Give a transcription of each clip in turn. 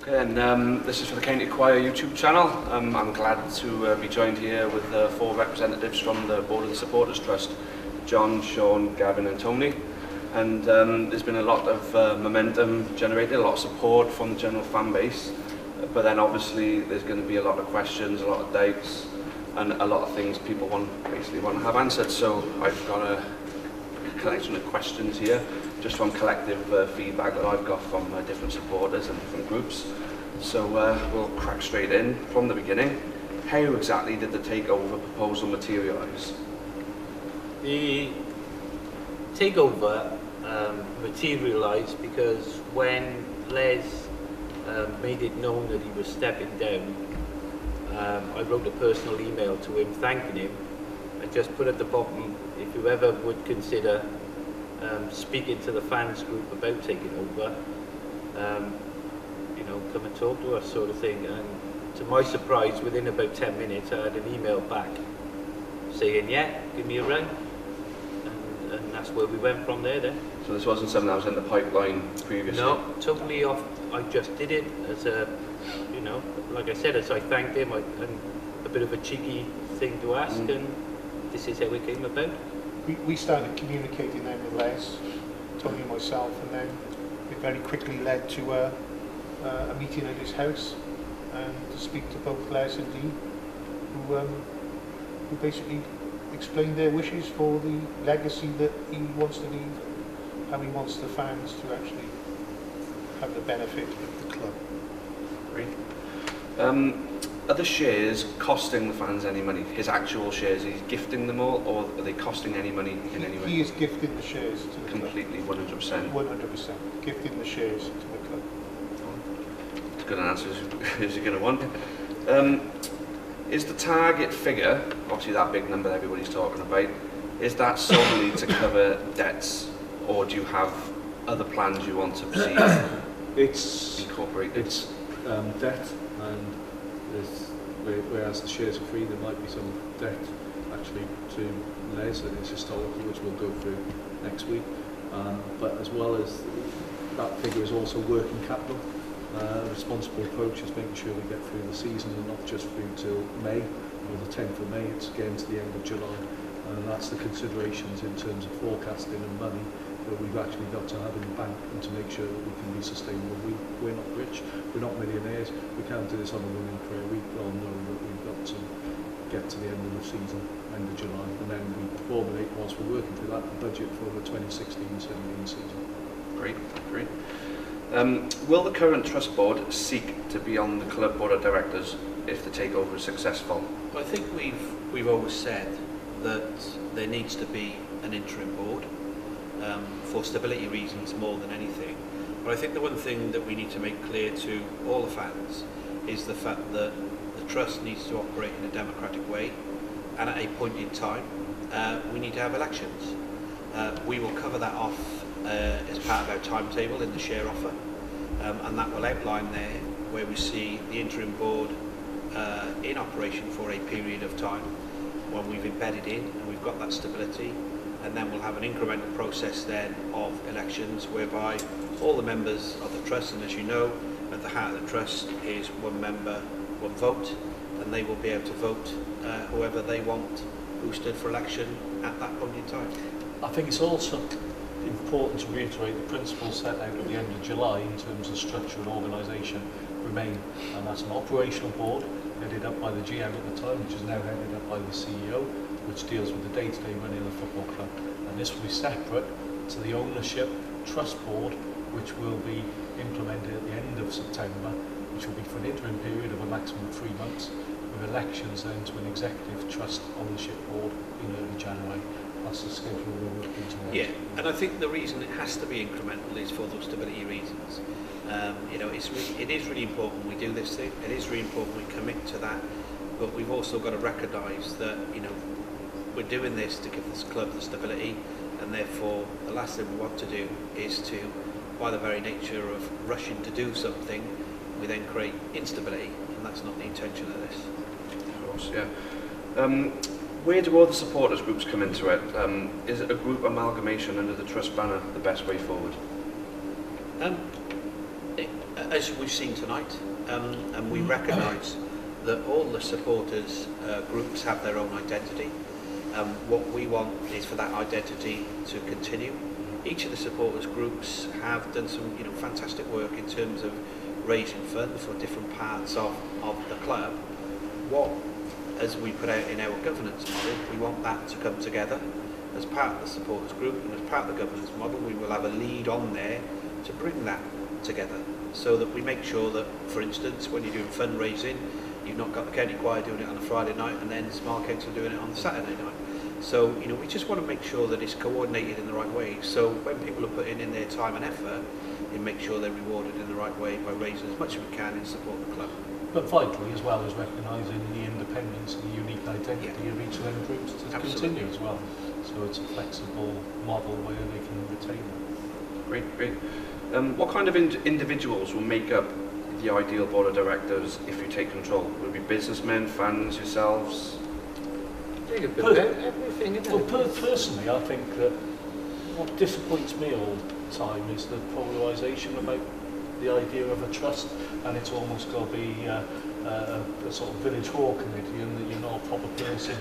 Okay, and this is for the County Choir YouTube channel. I'm glad to be joined here with 4 representatives from the Board of the Supporters Trust, John, Sean, Gavin and Tony. And there's been a lot of momentum generated, a lot of support from the general fan base, but then obviously there's going to be a lot of questions, a lot of doubts, and a lot of things people basically want to have answered. So I've got a collection of questions here, just from collective feedback that I've got from different supporters and different groups. So we'll crack straight in from the beginning. How exactly did the takeover proposal materialise? The takeover materialised because when Les made it known that he was stepping down, I wrote a personal email to him thanking him, and just put at the bottom, if you ever would consider speaking to the fans group about taking over, you know, come and talk to us, sort of thing. And to my surprise, within about 10 minutes, I had an email back saying, yeah, give me a ring. And that's where we went from there then. So this wasn't something that was in the pipeline previously? No, totally off. I just did it as a, you know, like I said, as I thanked him, and a bit of a cheeky thing to ask, and this is how it came about. We started communicating then with Les, Tony and myself, and then it very quickly led to a meeting at his house to speak to both Les and Dee, who basically explained their wishes for the legacy that he wants to leave, how he wants the fans to actually have the benefit of the club. Great. Are the shares costing the fans any money? His actual shares, he's gifting them all, or are they costing any money in any way? He is gifting the shares to the Completely, club. 100%? 100%. Gifting the shares to the club. It's good an answer as you're going to want. Is the target figure, obviously that big number that everybody's talking about, is that solely to cover debts, or do you have other plans you want to see incorporated? It's debt, and whereas the shares are free, there might be some debt actually to Les that is historical, which we'll go through next week. But as well as that figure is also working capital. A responsible approach is making sure we get through the season and not just through till May, or the 10th of May, it's getting to the end of July. And that's the considerations in terms of forecasting and money that we've actually got to have in the bank, and to make sure that we can be sustainable. We're not rich, we're not millionaires, we can't do this on a running prayer. We all know that we've got to get to the end of the season, end of July, and then we formulate, whilst we're working through that, the budget for the 2016-17 season. Great, great. Will the current trust board seek to be on the club board of directors if the takeover is successful? Well, I think we've always said that there needs to be an interim board for stability reasons more than anything. But I think the one thing that we need to make clear to all the fans is the fact that the trust needs to operate in a democratic way, and at a point in time we need to have elections. We will cover that off as part of our timetable in the share offer, and that will outline there where we see the interim board in operation for a period of time when we've embedded in and we've got that stability, and then we'll have an incremental process then of elections whereby all the members of the trust, and as you know, at the heart of the trust is one member, one vote, and they will be able to vote whoever they want who stood for election at that point in time. I think it's also important to reiterate the principles set out at the end of July in terms of structure and organisation remain, and that's an operational board headed up by the GM at the time, which is now headed up by the CEO, which deals with the day-to-day running of the football club. And this will be separate to the ownership trust board, which will be implemented at the end of September, which will be for an interim period of a maximum of 3 months, with elections then to an executive trust ownership board in early January. That's the schedule we're working towards. Yeah, and I think the reason it has to be incremental is for those stability reasons. You know, it is really important we do this thing. It is really important we commit to that, but we've also got to recognise that, you know, we're doing this to give this club the stability, and therefore the last thing we want to do is to, by the very nature of rushing to do something, we then create instability, and that's not the intention of this. Of course, yeah. Where do all the supporters groups come into it? Is it a group amalgamation under the trust banner the best way forward? as we've seen tonight, and we recognise that all the supporters groups have their own identity. What we want is for that identity to continue. Each of the supporters groups have done some fantastic work in terms of raising funds for different parts of the club. What, as we put out in our governance model, we want that to come together as part of the supporters group, and as part of the governance model we will have a lead on there to bring that together, so that we make sure that, for instance, when you're doing fundraising, you've not got the county choir doing it on a Friday night and then small council doing it on the Saturday night. So we just want to make sure that it's coordinated in the right way, so when people are putting in their time and effort, we make sure they're rewarded in the right way by raising as much as we can in support of the club. But vitally, as well as recognising the independence and the unique identity of each of them groups to continue as well. So it's a flexible model where they can retain it. Great. What kind of individuals will make up the ideal board of directors if you take control? Will it be businessmen, fans, yourselves? Everything, isn't it? Well, personally, I think that what disappoints me all the time is the polarisation about the idea of a trust, and it's almost got to be a sort of village hall committee, and that you're not a proper person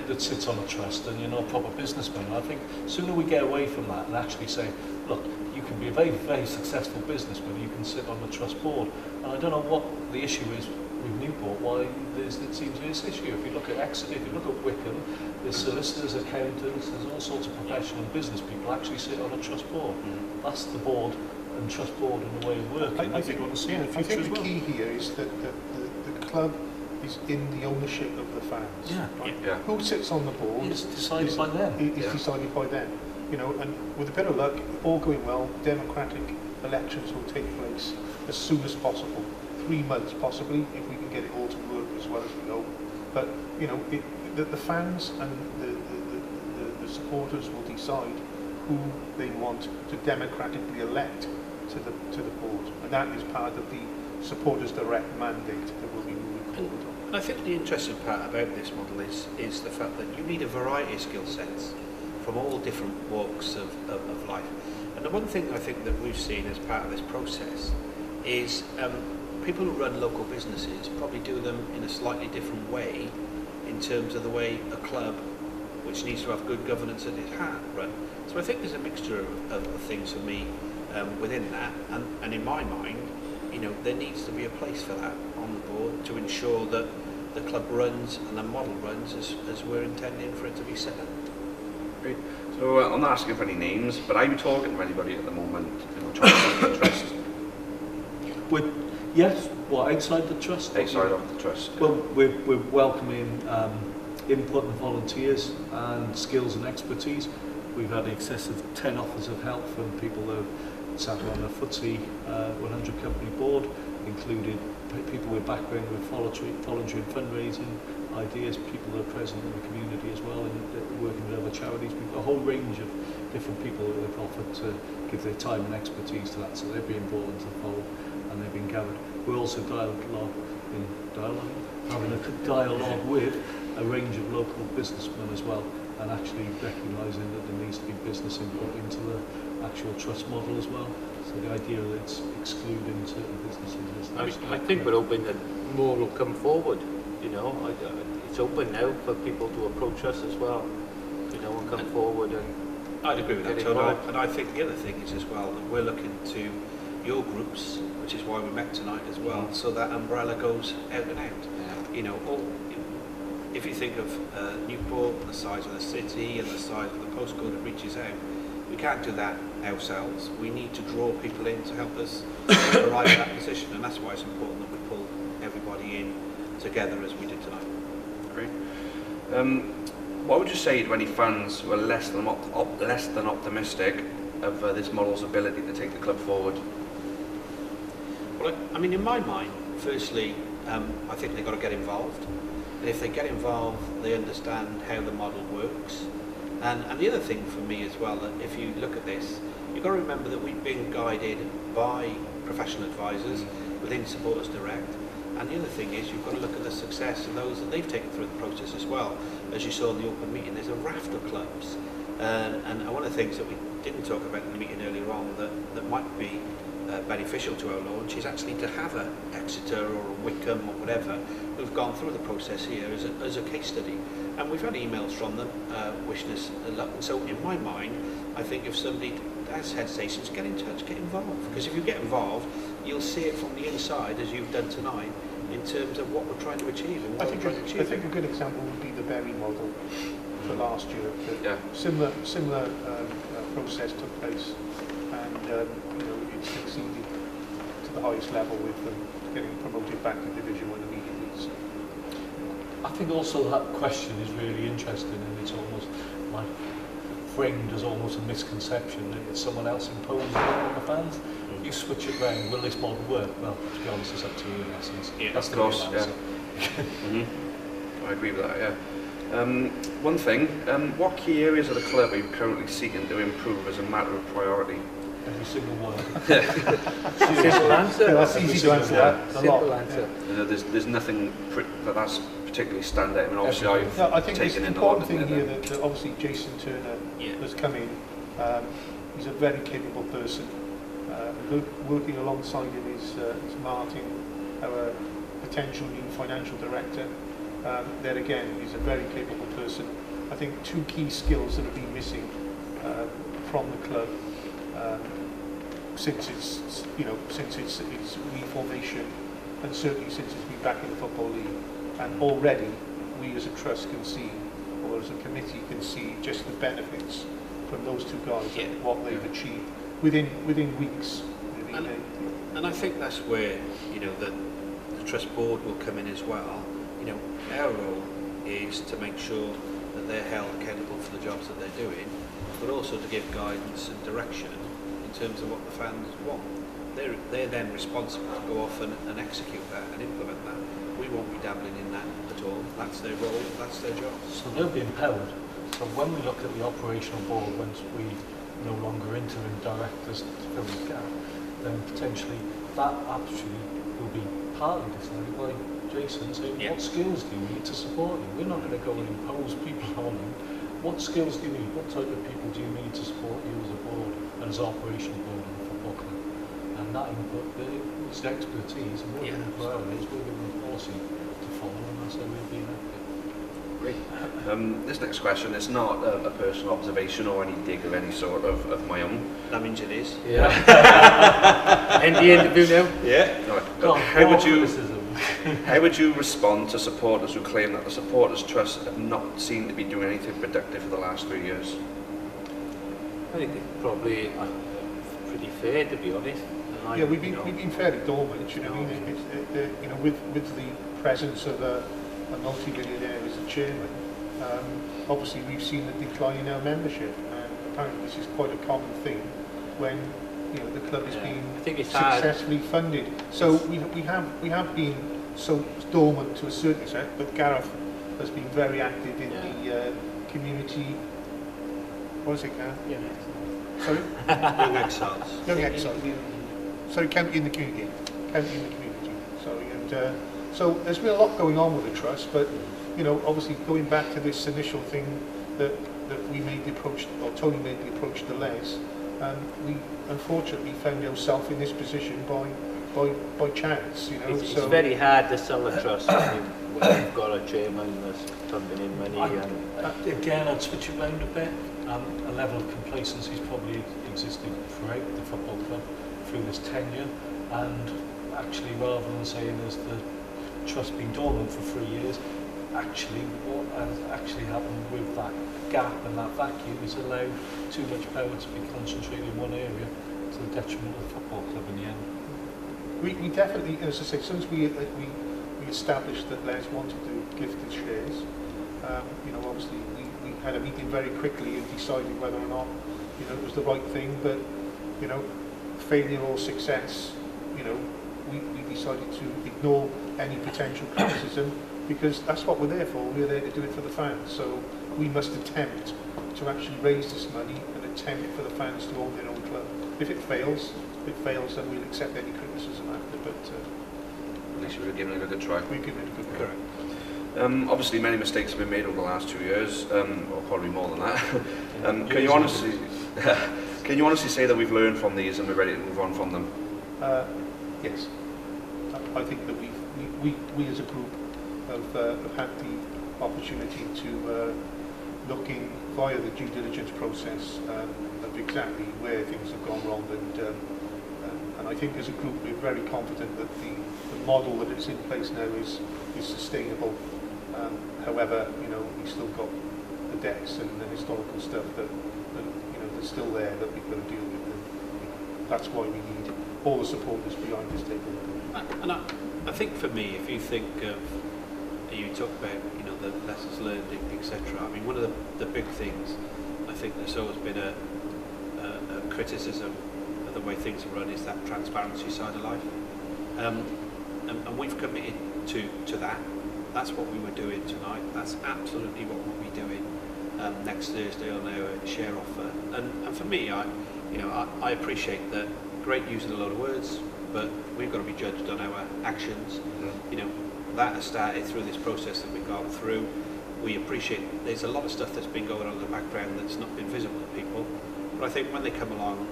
that sits on a trust, and you're not a proper businessman. I think sooner we get away from that and actually say, look, you can be a very, very successful businessman, you can sit on the trust board. And I don't know what the issue is with Newport, why it seems this issue. If you look at Exeter, if you look at Wickham, there's solicitors, accountants, there's all sorts of professional business people actually sit on a trust board. That's the board and trust board and the way of working. I think, want to see in the future I think as the well. key here is that the club is in the ownership of the fans. Yeah. Right? Yeah. Who sits on the board It's decided by them. is decided by them. And with a bit of luck, all going well, democratic elections will take place as soon as possible. 3 months possibly, if we can get it all to work as well as we hope. But the fans and the supporters will decide who they want to democratically elect to the board, and that is part of the supporters direct mandate that will be moving forward on. I think the interesting part about this model is the fact that you need a variety of skill sets from all different walks of life. And the one thing I think that we've seen as part of this process is people who run local businesses probably do them in a slightly different way in terms of the way a club, which needs to have good governance at its heart, run. So I think there's a mixture of things for me within that, and in my mind, there needs to be a place for that on the board to ensure that the club runs and the model runs as we're intending for it to be set up. Great. So I'm not asking for any names, but are you talking to anybody at the moment? Trying to get interest Yes, outside the trust? outside of the trust? Well, we're welcoming input and volunteers and skills and expertise. We've had in excess of 10 offers of help from people that have sat on a FTSE 100 company board, including people with background with voluntary and fundraising ideas, people that are present in the community as well, and working with other charities. We've got a whole range of different people that have offered to give their time and expertise to that, so they're being brought into the fold and they've been gathered. We're also having a dialogue with a range of local businessmen as well, and actually recognising that there needs to be business input into the actual trust model as well. So the idea that it's excluding certain businesses is... I think we're hoping that more will come forward. It's open now for people to approach us as well, and come forward and... I'd agree with that, Tony. And I think the other thing is as well that we're looking to your groups, which is why we met tonight as well, so that umbrella goes out and out. If you think of Newport, the size of the city and the size of the postcode it reaches out, we can't do that ourselves. We need to draw people in to help us arrive at that position, and that's why it's important that we pull everybody in together as we did tonight. Great. What would you say to any fans who are less than optimistic of this model's ability to take the club forward? Well, I mean, in my mind, firstly, I think they've got to get involved. And if they get involved, they understand how the model works. And the other thing for me as well, that if you look at this, you've got to remember that we've been guided by professional advisors within Supporters Direct. And the other thing is you've got to look at the success of those that they've taken through the process as well. As you saw in the open meeting, there's a raft of clubs. And one of the things that we didn't talk about in the meeting earlier on that might be beneficial to our launch is actually to have a Exeter or a Wickham or whatever who've gone through the process here as a case study. And we've had emails from them wishing us luck. And so in my mind, I think if somebody has hesitations, get in touch, get involved. Because if you get involved, you'll see it from the inside, as you've done tonight, in terms of what we're trying to achieve and what we're trying to achieve. I think a good example would be the Berry model for last year. Similar process took place, and it succeeded to the highest level with them getting promoted back to Division 1 immediately. So. I think also that question is really interesting, and it's almost like framed as almost a misconception that it's someone else imposing it on the fans. You switch it round, will this model work? Well, to be honest, it's up to you in essence. Yeah, that's of course, the real answer. I agree with that, yeah. One thing, what key areas of the club are you currently seeking to improve as a matter of priority? Every single one. Simple answer. Yeah, that's easy to answer that. Simple answer. There's nothing that's particularly stand out. I mean, obviously I think taken the in a lot important of thing here that obviously Jason Turner has come in. He's a very capable person. Working alongside him is Martin, our potential new financial director. There again, he's a very capable person. I think two key skills that have been missing from the club since its reformation, and certainly since it's been back in the Football League. And already, we as a trust can see, or as a committee can see, just the benefits from those two guys and what they've achieved within weeks. And I think that's where the trust board will come in as well. Our role is to make sure that they're held accountable for the jobs that they're doing, but also to give guidance and direction in terms of what the fans want. They're then responsible to go off and execute that and implement that. We won't be dabbling in that at all. That's their role, that's their job. So they'll be empowered. So when we look at the operational board, once we no longer interim directors to fill the gap, then potentially that actually will be partly decided by Jason saying, what skills do you need to support you? We're not going to go and impose people on you. What skills do you need? What type of people do you need to support you as a board and as operational board of the football club? And that input is expertise, and we're given priorities, we're given policy to follow, and that's how we're being active. Great. This next question is not a personal observation or any dig of any sort of my own. That means it is. Yeah. End the interview now. Yeah. No, how would you respond to supporters who claim that the Supporters Trust have not seemed to be doing anything productive for the last 3 years? I think it's probably pretty fair, to be honest. And we've been fairly dormant. With the presence of a multi-millionaire as a chairman, obviously we've seen a decline in our membership, and apparently this is quite a common thing when the club is being successfully funded. So we have been so dormant to a certain extent, but Gareth has been very active in the community. What is it, Gareth? Sorry? Young Exiles. Young Exiles. Sorry, county in the community. County in the community. Sorry, and so there's been a lot going on with the trust, but obviously going back to this initial thing that we made the approach, or Tony made the approach to Les, we unfortunately found ourselves in this position by chance. It's very hard to sell a trust when you've got a chairman that's pumping in money. Again, I'd switch it round a bit. A level of complacency has probably existed throughout the football club through this tenure, and actually, rather than saying there's the trust been dormant for 3 years, actually what has actually happened with that gap and that vacuum is allowed too much power to be concentrated in one area to the detriment of the football club in the end. We definitely, as I say, since we established that Les wanted to gift the shares, obviously we had a meeting very quickly and decided whether or not it was the right thing, but failure or success, we decided to ignore any potential criticism, because that's what we're there for. We're there to do it for the fans. So we must attempt to actually raise this money and attempt for the fans to own their own club. If it fails, then we'll accept any criticism after. But at least we're giving it a good try. We're giving it a good try. Correct. Obviously, many mistakes have been made over the last 2 years, or probably more than that. Can you honestly say that we've learned from these and we're ready to move on from them? Yes. I think that we as a group have had the opportunity to look in via the due diligence process of exactly where things have gone wrong, and I think as a group we're very confident that the model that is in place now is sustainable. However, you know, we've still got the debts and the historical stuff that you know that's still there that we've got to deal with. And that's why we need all the supporters behind this table. And I think for me, if you think of, you talk about, you know, the lessons learned, etc. I mean, one of the big things, I think there's always been a criticism of the way things are run is that transparency side of life. And we've committed to that. That's what we were doing tonight. That's absolutely what we'll be doing next Thursday on our share offer. And for me, I appreciate that. Great using a lot of words, but we've got to be judged on our actions. You know, that has started through this process that we've gone through. We appreciate there's a lot of stuff that's been going on in the background that's not been visible to people. But I think when they come along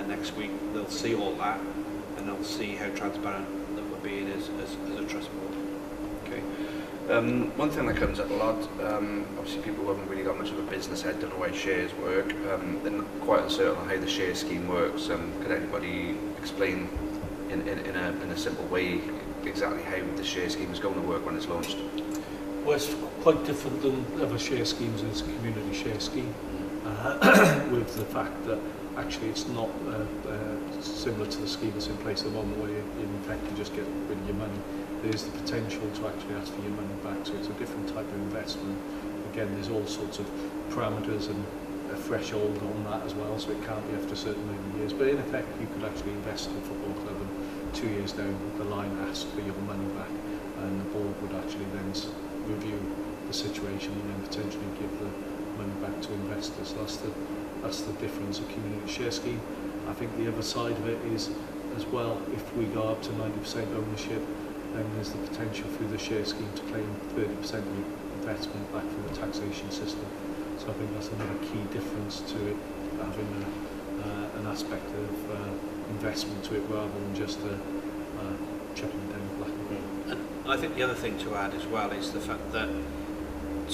next week, they'll see all that, and they'll see how transparent that we're being as a trust board. Okay. One thing that comes up a lot, obviously people who haven't really got much of a business head, don't know how shares work, they're not quite uncertain on how the share scheme works. Could anybody explain in a simple way exactly how the share scheme is going to work when it's launched? Well, it's quite different than other share schemes. It's a community share scheme with the fact that actually it's not similar to the scheme that's in place at the moment where you, in fact you just get rid of your money. There's the potential to actually ask for your money back, so it's a different type of investment. Again, there's all sorts of parameters and a threshold on that as well, so it can't be after a certain number of years. But in effect, you could actually invest in a football club and 2 years down the line ask for your money back, and the board would actually then review the situation and then potentially give the money back to investors. That's the difference of community share scheme. I think the other side of it is as well, if we go up to 90% ownership, then there's the potential through the share scheme to claim 30% of your investment back from the taxation system. So I think that's another key difference to it, having an aspect of investment to it rather than just chucking it down black and white. And I think the other thing to add as well is the fact that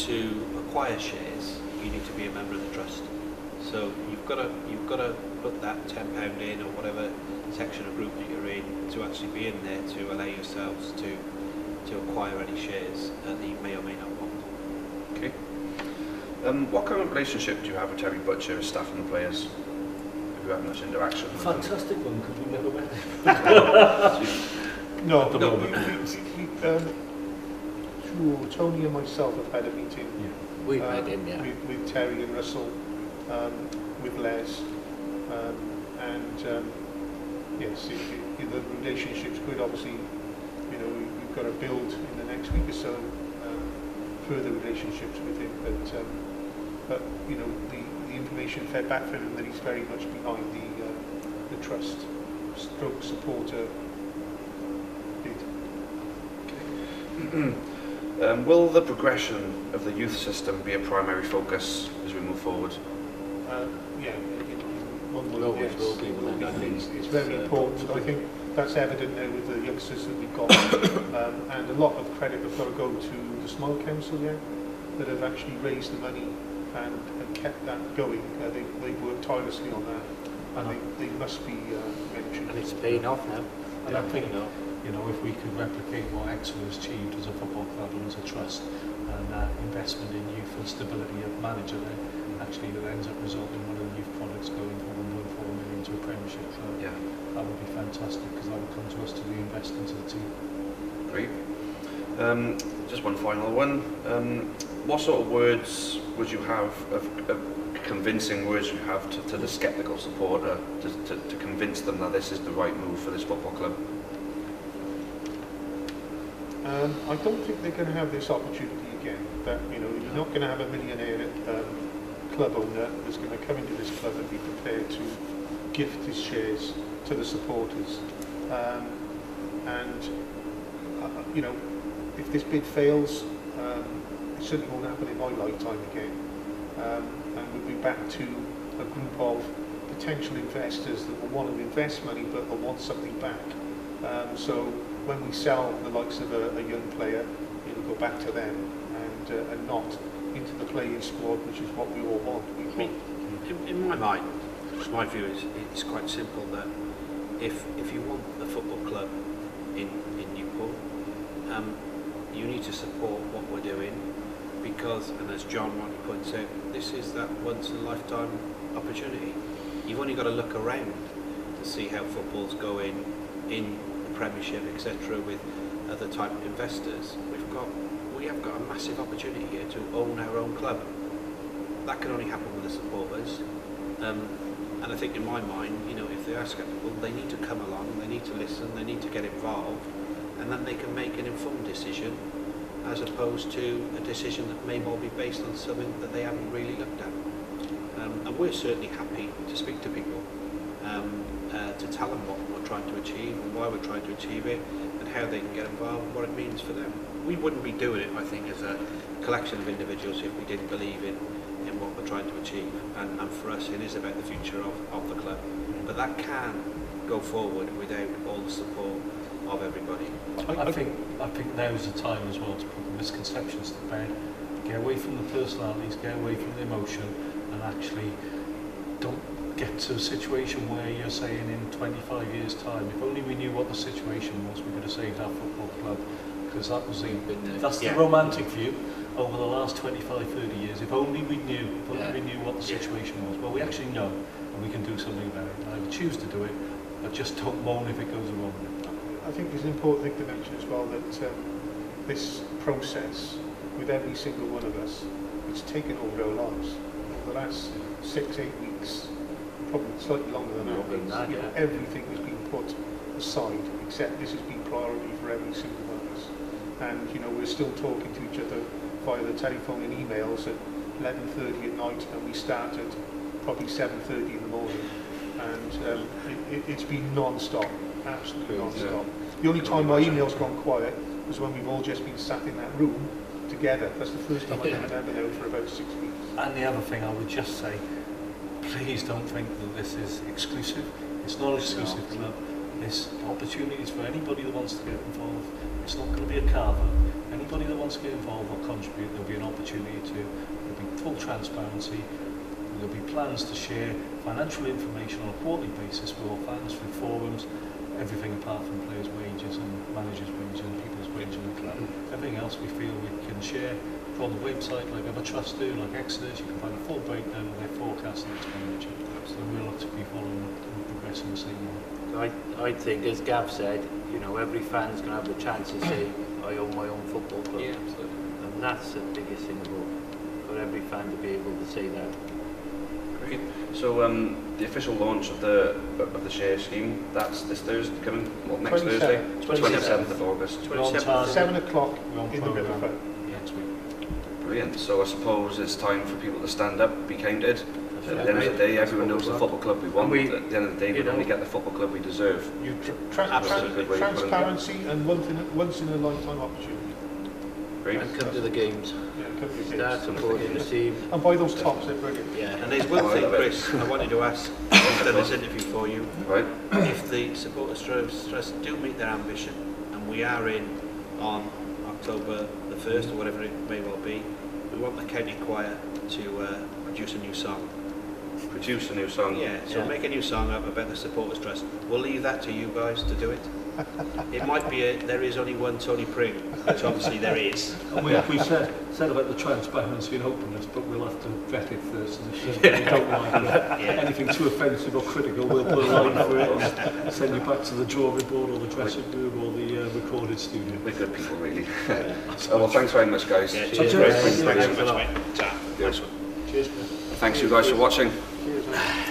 to acquire shares, you need to be a member of the trust. So you've got to put that £10 in or whatever section of group that you're in to actually be in there to allow yourselves to acquire any shares that you may or may not want. Okay. What kind of relationship do you have with Terry Butcher, his staff and the players? Have you had much interaction with them? Fantastic one, because we never met him. No, At the no. moment. Tony and myself have had a meeting. Yeah. We've met him, yeah. With Terry and Russell, with Les, and yes, the relationship's good. Obviously, you know, we've got to build in the next week or so further relationships with him. But you know, the information fed back from him that he's very much behind the trust stroke supporter bid. Will the progression of the youth system be a primary focus as we move forward? Yeah, one It word, always yes. will be, won't it? I think it's very important. I think that's evident now with the youngsters that we've got, and a lot of credit has got to go to the Smile Council, yeah, that have actually raised the money and kept that going. They've worked tirelessly on that, and they must be mentioned. And it's paying off now. And I think, you know, if we could replicate what Exeter has achieved as a football club and as a trust, and that investment in youth and stability of manager there, actually that ends up resulting in one of the youth products going from 1.4 million to a Premiership club. Yeah. That would be fantastic, because that would come to us to reinvest into the team. Great. Just one final one. What sort of words would you have, of convincing words you have to the sceptical supporter to convince them that this is the right move for this football club? I don't think they're going to have this opportunity again. That, you know, you're not going to have a millionaire club owner that's going to come into this club and be prepared to gift his shares to the supporters. You know, if this bid fails, it certainly won't happen in my lifetime again. And we'll be back to a group of potential investors that will want to invest money but will want something back. So when we sell the likes of a young player, it'll go back to them and not into the playing squad, which is what we all want. In my mind, my view is it's quite simple that if you want the football club in Newport, you need to support what we're doing because, and as John rightly points out, this is that once in a lifetime opportunity. You've only got to look around to see how football's going in the Premiership, etc., with other type of investors. We have got a massive opportunity here to own our own club. That can only happen with the supporters. And I think in my mind, if they are sceptical, they need to come along, they need to listen, they need to get involved, and then they can make an informed decision as opposed to a decision that may well be based on something that they haven't really looked at. And we're certainly happy to speak to people, to tell them what we're trying to achieve and why we're trying to achieve it and how they can get involved and what it means for them. We wouldn't be doing it, I think, as a collection of individuals if we didn't believe in what we're trying to achieve. And for us, it is about the future of the club. But that can go forward without all the support of everybody. I think now's the time as well to put the misconceptions to bed, get away from the personalities, get away from the emotion, and actually don't get to a situation where you're saying in 25 years' time, if only we knew what the situation was, we could have saved our football club, because that's the romantic view over the last 25, 30 years. If only we knew what the situation was. Well, we actually know, and we can do something about it. I would choose to do it, but just don't moan if it goes wrong. I think there's an important thing to mention as well, that this process with every single one of us, it's taken over our lives. Over the last 6-8 weeks, probably slightly longer than that, everything has been put aside, except this has been priority for every single one of us. And we're still talking to each other via the telephone and emails at 11:30 at night, and we start at probably 7:30 in the morning. And it's been non-stop, absolutely non-stop. The only time my email's gone quiet was when we've all just been sat in that room together. That's the first time I can remember now for about 6 weeks. And the other thing I would just say, please don't think that this is exclusive. It's not exclusive club. This opportunity is for anybody that wants to get involved. It's not going to be a carver. Anybody that wants to get involved or contribute, there'll be an opportunity there'll be full transparency. There'll be plans to share financial information on a quarterly basis with all fans, through forums, everything apart from players' wages and managers' wages and people's wages in the club. Everything else we feel we can share from the website, like other trusts do, like Exodus. You can find a full breakdown of their forecast and expenditure. So we'll look to be following and progressing the same way. I think, as Gav said, every fan's going to have the chance to say, I own my own football club. Yeah, absolutely. And that's the biggest thing of all, for every fan to be able to say that. Great. So the official launch of the share scheme, that's this Thursday coming, next 27th. Thursday, 27th of August. 27th. 7 o'clock We're on in the programme riverfront. next week. Brilliant. So I suppose it's time for people to stand up, be counted. At the end of the day, everyone knows the football club we want. At the end of the day, we only get the football club we deserve. Transparency and once in a lifetime opportunity. Great. And come to the games. Yeah, come to the games. Start supporting the team. And buy those tops, they're brilliant. Yeah. And there's one thing, Chris, I wanted to ask, I've done this interview for you. Right. If the supporters trust do meet their ambition, and we are in on October the 1st or whatever it may well be, we want the county choir to produce a new song. Produce a new song. Yeah, so make a new song up about the supporters trust. We'll leave that to you guys to do it. It might be there is only one Tony Pring, which obviously there is. And we said about the transparency and openness, but we'll have to vet it first. And if we don't like anything too offensive or critical, we'll put a line for it and send you back to the drawing board or the dressing room or the recorded studio. We're good people, really. Well, thanks very much, guys. Yeah, Cheers. cheers. Thanks Thanks so much, mate. Ta. Cheers. Cheers. Thanks you guys for watching. Cheers, mate.